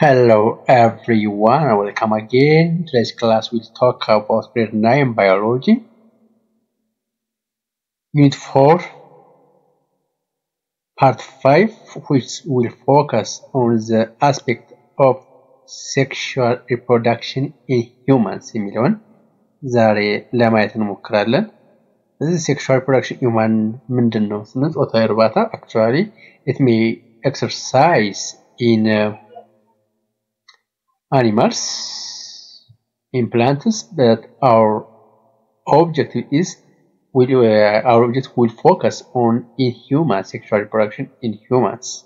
Hello everyone and welcome again. Today's class will talk about grade 9 biology, unit 4, part 5, which will focus on the aspect of sexual reproduction in humans የሚለውን ዛሬ ለማየት እንሞክራለን። This sexual reproduction human ምንድነው? ስንል ጾታዊ እርባታ actually it may exercise in animals, in plants, but our objective will focus on in human sexual reproduction in humans.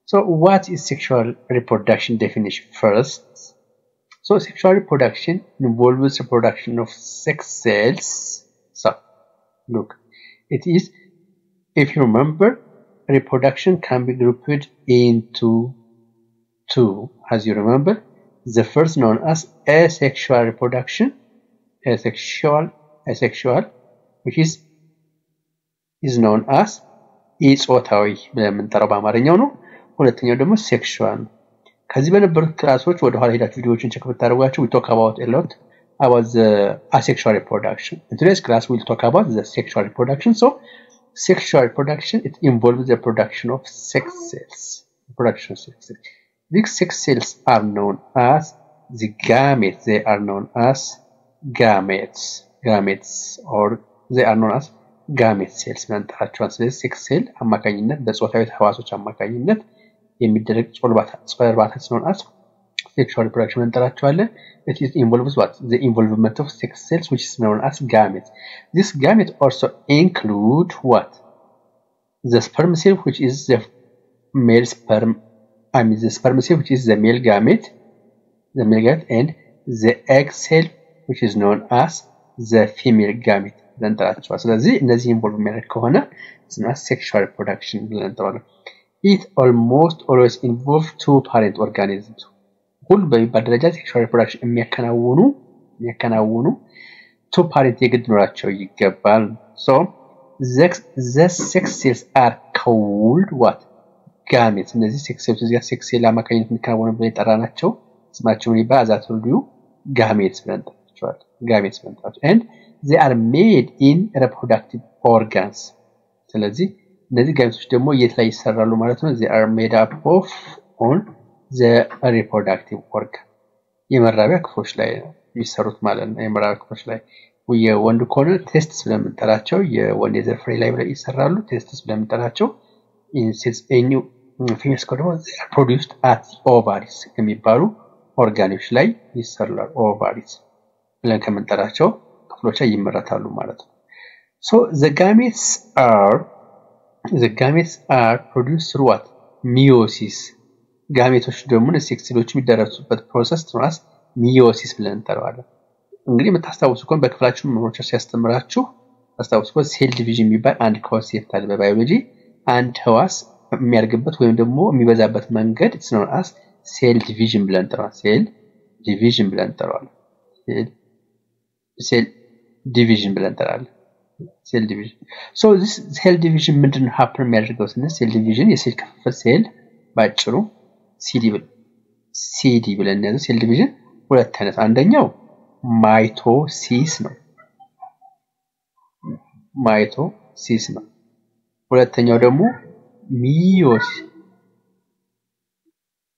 So what is sexual reproduction definition first? So sexual reproduction involves reproduction of sex cells. So look, it is, if you remember, reproduction can be grouped into two, as you remember. The first known as asexual reproduction, asexual, which is known as ኢጾታዊ ብለን የምንጠራው በአማርኛው ነው። ሁለተኛው ደግሞ ሴክሹዋል ነው። ከዚህ በነበሩት ክላሶች ወደ ኋላ ሄዳችሁ ቪዲዮዎችን ቼክ ብታደርጓቸው we talk about a lot about the asexual reproduction. In today's class we'll talk about the sexual reproduction. So sexual reproduction, it involves the production of sex cells. These sex cells are known as the gametes. They are known as gametes, or they are known as gamete cells. መንጠራቸዋል። ስለዚህ sex cell አማካኝነት በጾታዊ ህዋሶች አማካኝነት የሚደረግ ጾታ እርባታ known as sexual reproduction መንጠራቸዋለን። It is involves what? The involvement of sex cells, which is known as gametes. This gamete also include what? The sperm cell, which is the male sperm. The sperm cell, which is the male gamete, and the egg cell, which is known as the female gamete. ስለዚህ እነዚህ ኢንቮልቭ የሚያደርግ ከሆነ sexual reproduction ብለን እንጠራለን። It almost always involves two parent organisms. ሁሉ በሚባል ደረጃ sexual reproduction የሚያከናውኑ two parent የግድ ኖራቸው ይገባል። So the sex cells are called what? gametes. እነዚህ sex cells እዚህ ጋር sex cell አማካኝነት የሚከናወኑ ብለን የጠራናቸው ስማቸውን ይባላል አዛትልዩ gametes ብለን እንጠራቸዋለን። And they are made in reproductive organs. ስለዚህ እነዚህ gametes ደግሞ የት ላይ ይሰራሉ ማለት ነው? They are made up of on the reproductive organ. የመራቢያ ክፍሎች ላይ የሚሰሩት ማለት ነው። የመራቢያ ክፍሎች ላይ የወንድ ከሆነ ቴስቲስ ብለን የምንጠራቸው የወንድ የዘር ፍሬ ላይ ብለው ይሰራሉ። ቴስቲስ ብለን የምንጠራቸው females ደግሞ produced at ovaries የሚባሉ ኦርጋኖች ላይ ይሰራሉ። ovaries ብለን ከምንጠራቸው ክፍሎች ላይ ይመረታሉ ማለት ነው። So the gametes are produced through what? meiosis. ጋሜቶች ደግሞ ሴክስ ሴሎች የሚደረሱበት ፕሮሰስ ነው meiosis ብለን እንጠራዋለን። እንግዲህ የምታስታውሱ ከሆነ በክፍላችሁ መምህሮች ሲያስተምራችሁ ታስታውሱ ከሆነ ሴል ዲቪዥን የሚባል አንድ ኮንሴፕት አለ በባዮሎጂ። አንድ ህዋስ የሚያድግበት ወይም ደግሞ የሚበዛበት መንገድ it's known as cell division ብለን እንጠራዋለን። cell division ብለን እንጠራዋለን። So this cell division ምንድነው happen የሚያደርገው ስንል cell division የሴል ክፍፍል ሴል ባጭሩ CD ብለን እንያዘው። cell division ሁለት አይነት፣ አንደኛው ማይቶሲስ ነው። ሁለተኛው ደግሞ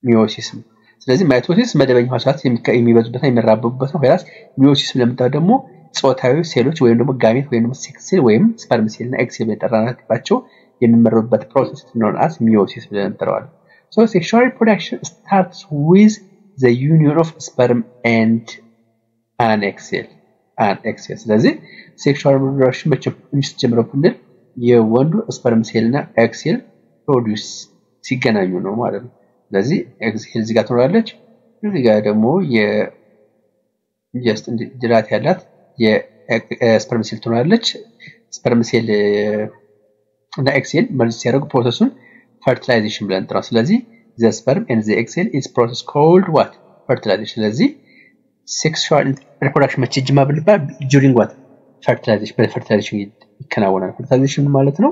ሚዮሲስ ነው። ስለዚህ ማይቶሲስ መደበኛ ህዋሳት የሚበዙበት የሚራቡበት ነው። ወይስ ሚዮሲስ ለምንጠራው ደግሞ ጾታዊ ሴሎች ወይም ደግሞ ጋሜት ወይም ደግሞ ሴክስ ሴል ወይም ስፐርም ሴል እና ኤግ ሴል የጠራናቸው የሚመረቡበት ፕሮሰስ known as meiosis ብለን እንጠራዋለን። So sexual reproduction starts with the union of sperm and an egg cell. ስለዚህ sexual reproduction የሚጀምረው ብንል የወንዱ ስፐርም ሴል እና ኤግ ሴል ፕሮዲዩስ ሲገናኙ ነው ማለት ነው። ስለዚህ ኤግ ሴል እዚህ ጋር ትኖራለች፣ እዚህ ጋር ደግሞ ጅራት ያላት የስፐርም ሴል ትኖራለች። ስፐርም ሴል እና ኤግ ሴል መርጅ ሲያደርጉ ፕሮሰሱን fertilization ብለን እንጠራዋለን። ስለዚህ the sperm and the egg cell is process called what? fertilization. ስለዚህ sexual reproduction መቼ ይጀምራል? during what? fertilization ይከናወናል። fertilization ማለት ነው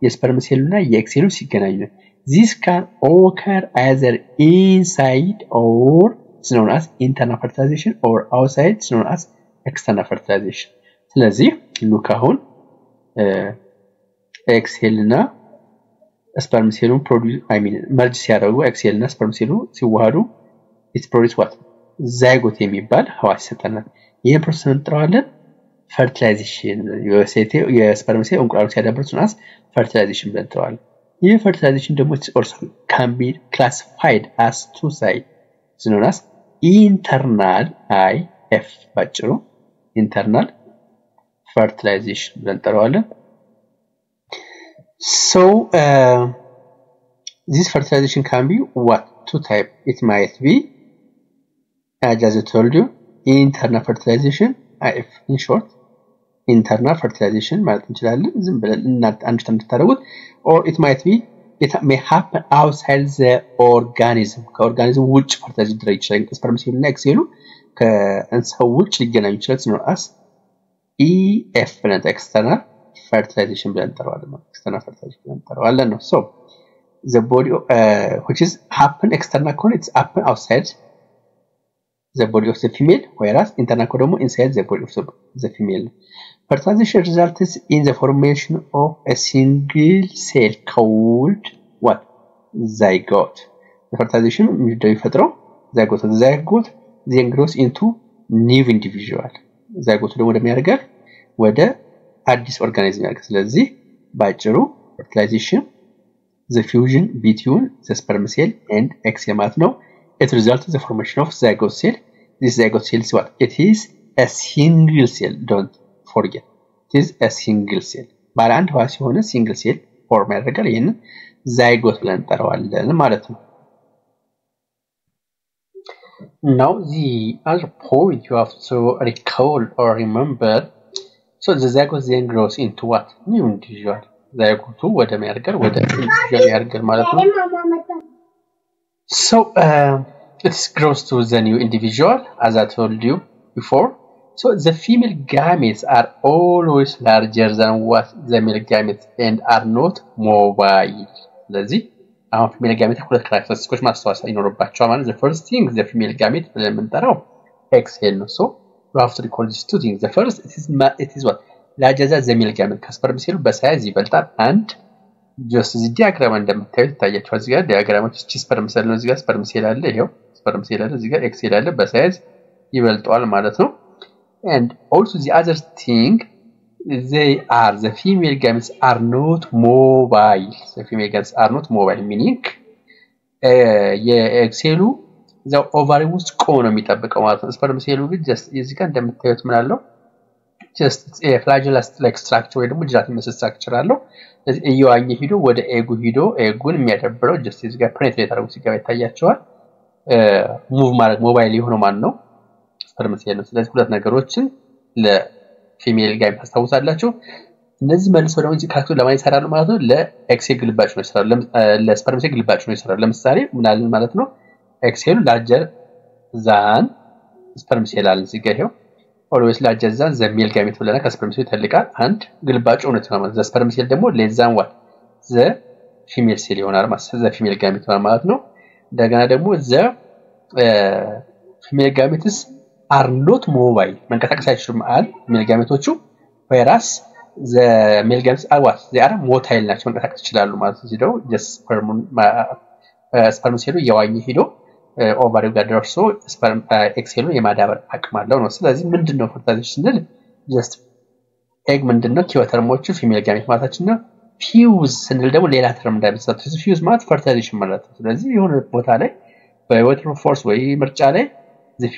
የስፐርም ሴሉና የኤግ ሴሉ ሲገናኙ ነው። This can occur either inside or it's known as internal fertilization or outside it's known as external fertilization. ስለዚህ ሉክ አሁን ኤግ ሴልና ስፐርም ሴሉን መርጅ ሲያደርጉ ኤግ ሴልና ስፐርም ሴሉ ሲዋሃዱ it produce what? ዛይጎት የሚባል ህዋስ ይሰጠናል። ይሄን ፕሮሰስ እንጠራዋለን fertilization. የስፐርም ሴል እንቁላሉ ሲያዳብር it's known as fertilization ብለን እንጠራዋለን። ይህ fertilization ደግሞ also can be classified as two sides. It's known as internal IF ባጭሩ internal fertilization ብለን እንጠራዋለን። So this fertilization can be what? Two types. It might be, as I told you, internal fertilization, IF in short. Internal fertilization ማለት እንችላለን ዝም ብለን understand እንድታደርጉት or it may happen outside the organism ከኦርጋኒዝም ውጭ fertilization ሊደረግ ይችላል ስፐርም ሴል እና ኤግ ሴሉ ከእንስሳው ውጭ ሊገናኙ ይችላል ነው as EF ብለን external fertilization ብለን እንጠራዋለን external fertilization ብለን እንጠራዋለን ነው so the body which is happen external ከሆነ it's happen outside the body of the female whereas internal ደግሞ inside the body of the female. Fertilization results in the formation of a single cell called what? Zygote. The fertilization የሚፈጥረው zygote then grows into new individual. zygote ደግሞ እንደሚያደርጋል ወደ አዲስ ኦርጋኒዝም ያደርጋል። ስለዚህ ባጭሩ fertilization the fusion between the sperm cell and egg cell ማለት ነው. It results in the formation of zygote cell. This zygote cell is what? It is a single cell. Don't forget. It is a single cell. ባለ አንድ ህዋስ የሆነ single cell ፎርም ያደርጋል። ይሄንን zygote ብለን እንጠራዋለን ማለት ነው። Now the other point you have to recall or remember. So the zygote then grows into what? New individual. zygote ወደ የሚያደርጋል ወደ individual ያደርጋል ማለት ነው። So it grows to the new individual as I told you before. So the female gametes are always larger than what the male gametes and are not mobile. ስለዚህ አሁን female gametes ሁለት ካራክተሪስቲኮች ማስተዋወስ ይኖርባቸዋል ማለት the first thing the female gamete ብለን የምንጠራው egg cell ነው. So you have to recall these two things. The first it is what? larger than the male gamete ከስፐርም ሴሉ በሳይዝ ይበልጣል and just the diagram እንደምታዩት ታያችኋል እዚህ ጋር ዲያግራሞች እቺ ስፐርም ሴል ነው እዚህ ጋር ስፐርም ሴል አለ ይሄው ስፐርም ሴል አለ እዚህ ጋር ኤግ ሴል አለ በሳይዝ ይበልጣል ማለት ነው. And also the other thing the female gametes are not mobile. The female gametes are not mobile meaning የኤግ ሴሉ እዛው ኦቫሪ ውስጥ ቆሞ ነው የሚጠብቀው ማለት ነው። ስፐርም ሴሉ ግን just እዚህ ጋር እንደምታዩት ምን አለው just a flagellus like structure ወይ ደግሞ ጅራት የሚመስል structure አለው። ስለዚህ እየዋኘ ሄዶ ወደ ኤጉ ሄዶ ኤጉን የሚያደብረው just እዚህ ጋር ፔኔትሬት አድርጎ ሲገባ ይታያቸዋል። ሙቭ ማድረግ ሞባይል የሆነው ማን ነው? ስፐርም ሴል ነው። ስለዚህ ሁለት ነገሮችን ለፊሜል ጋር ታስታውሳላችሁ። እነዚህ መልሰው ደግሞ ካክቱ ለማን ይሰራሉ ማለት ነው? ለኤግ ሴል ግልባጭ ነው ይሰራሉ። ለስፐርም ሴል ግልባጭ ነው ይሰራሉ። ለምሳሌ ምን አለ ማለት ነው? ኤግ ሴሉ ላርጀር ዛን ስፐርም ሴል አለ እዚህ ጋር ይሄው always larger than the male gamete ብለና ከስፐርም ሴል ይተልቃል። አንድ ግልባጭ እውነት ነው ማለት ነው። ስፐርም ሴል ደግሞ less than what? the female cell ይሆናል ማለት ነው። the female gamete ማለት ነው። እንደገና ደግሞ the female gametes are not mobile መንቀሳቀስ አይችሉም ማለት male gameteዎቹ whereas the male gametes are what? they are motile ናቸው መንቀሳቀስ ይችላሉ ማለት ነው። እዚህ ደግሞ just ስፐርም ሴሉ እየዋኘ ሄዶ ኦቫሪው ጋር ደርሶ ስፐርም ኤግ ሴሉን የማዳበር አቅም አለው ነው። ስለዚህ ምንድነው ፈርታይዜሽን ስንል just ኤግ ምንድነው ኪወተርሞቹ ፊሜል ጋሜት ማለታችን ነው። ፊውዝ ስንል ደግሞ ሌላ ተርም እንዳይመስላችሁ ፊውዝ ማለት ፈርታይዜሽን ማለት ነው። ስለዚህ የሆነ ቦታ ላይ በወተር ፎርስ ወይ ምርጫ ላይ the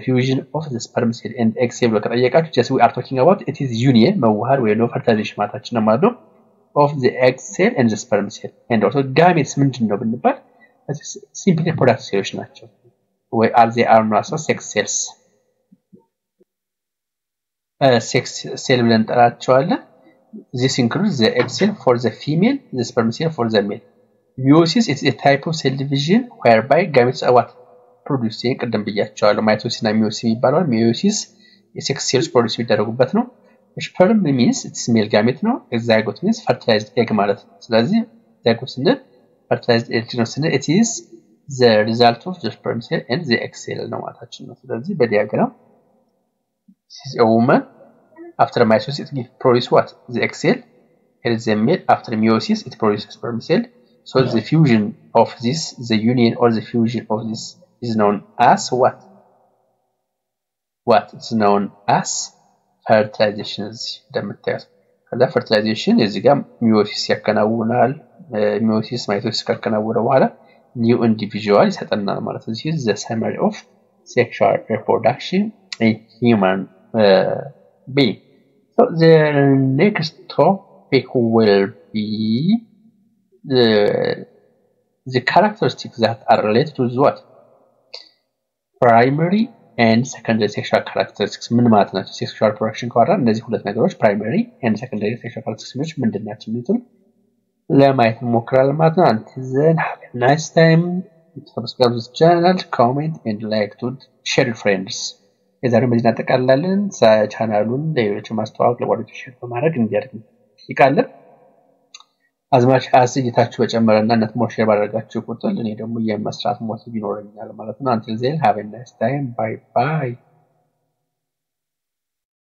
fusion of the sperm cell and egg cell ከጠየቃችሁ just we are talking about it is union መዋሃድ ወይ ነው ፈርታይዜሽን ማለታችን ነው ማለት ነው of the egg cell and the sperm cell and also gametes ምንድነው ብንባል simply reproductive cells ናቸው ወይ they are also sex cells sex cell ብለን እንጠራቸዋለን። This includes the egg cell for the female, the sperm cell for the male. Meiosis is a type of cell division whereby gametes are what? Producing ቀደም ብያቸዋለሁ። ማይቶሲስ እና ሚዮሲስ ይባላል። ሚዮሲስ የሴክስ ሴልስ ፕሮዲዩስ የሚደረጉበት ነው። sperm means it's male gamete ነው zygote means fertilized egg ማለት ነው ስለዚህ zygote ስንል fertilized egg ነው ስንል it is the result of the sperm cell and the egg cell ነው ማለታችን ነው ስለዚህ በዲያግራም this is a woman after meiosis it produces what the egg cell it is a male after meiosis it produces sperm cell so the fusion of this the union or the fusion of this is known as what is known as fertilization እንደምታዩት ከዛ fertilization እዚህ ጋር meiosis ያከናውናል meiosis meiosis ካከናወነ በኋላ new individual ይሰጠናል ማለት ነው this is the summary of sexual reproduction in human being so the next topic will be the characteristics that are related to what primary and secondary sexual characteristics ምን ማለት ናቸው sexual reproduction ካወራ እነዚህ ሁለት ነገሮች primary and secondary sexual characteristics ምንድናቸው የሚሉትን ለማየት እንሞክራለን ማለት ነው until then have a nice time subscribe to this channel comment and like to share with friends የዛሬው መዲና ተቀላለን ቻናሉን ለሌሎች ማስተዋወቅ ለጓደኞች ሼር በማድረግ እንዲያድግ ይቃለን አዝማች አስይታችሁ በጨመረና እናት ሞር ባደረጋችሁ ቁጥር እኔ ደግሞ የመስራት ሞት ቢኖርኛል ማለት ነው until then have a nice time bye bye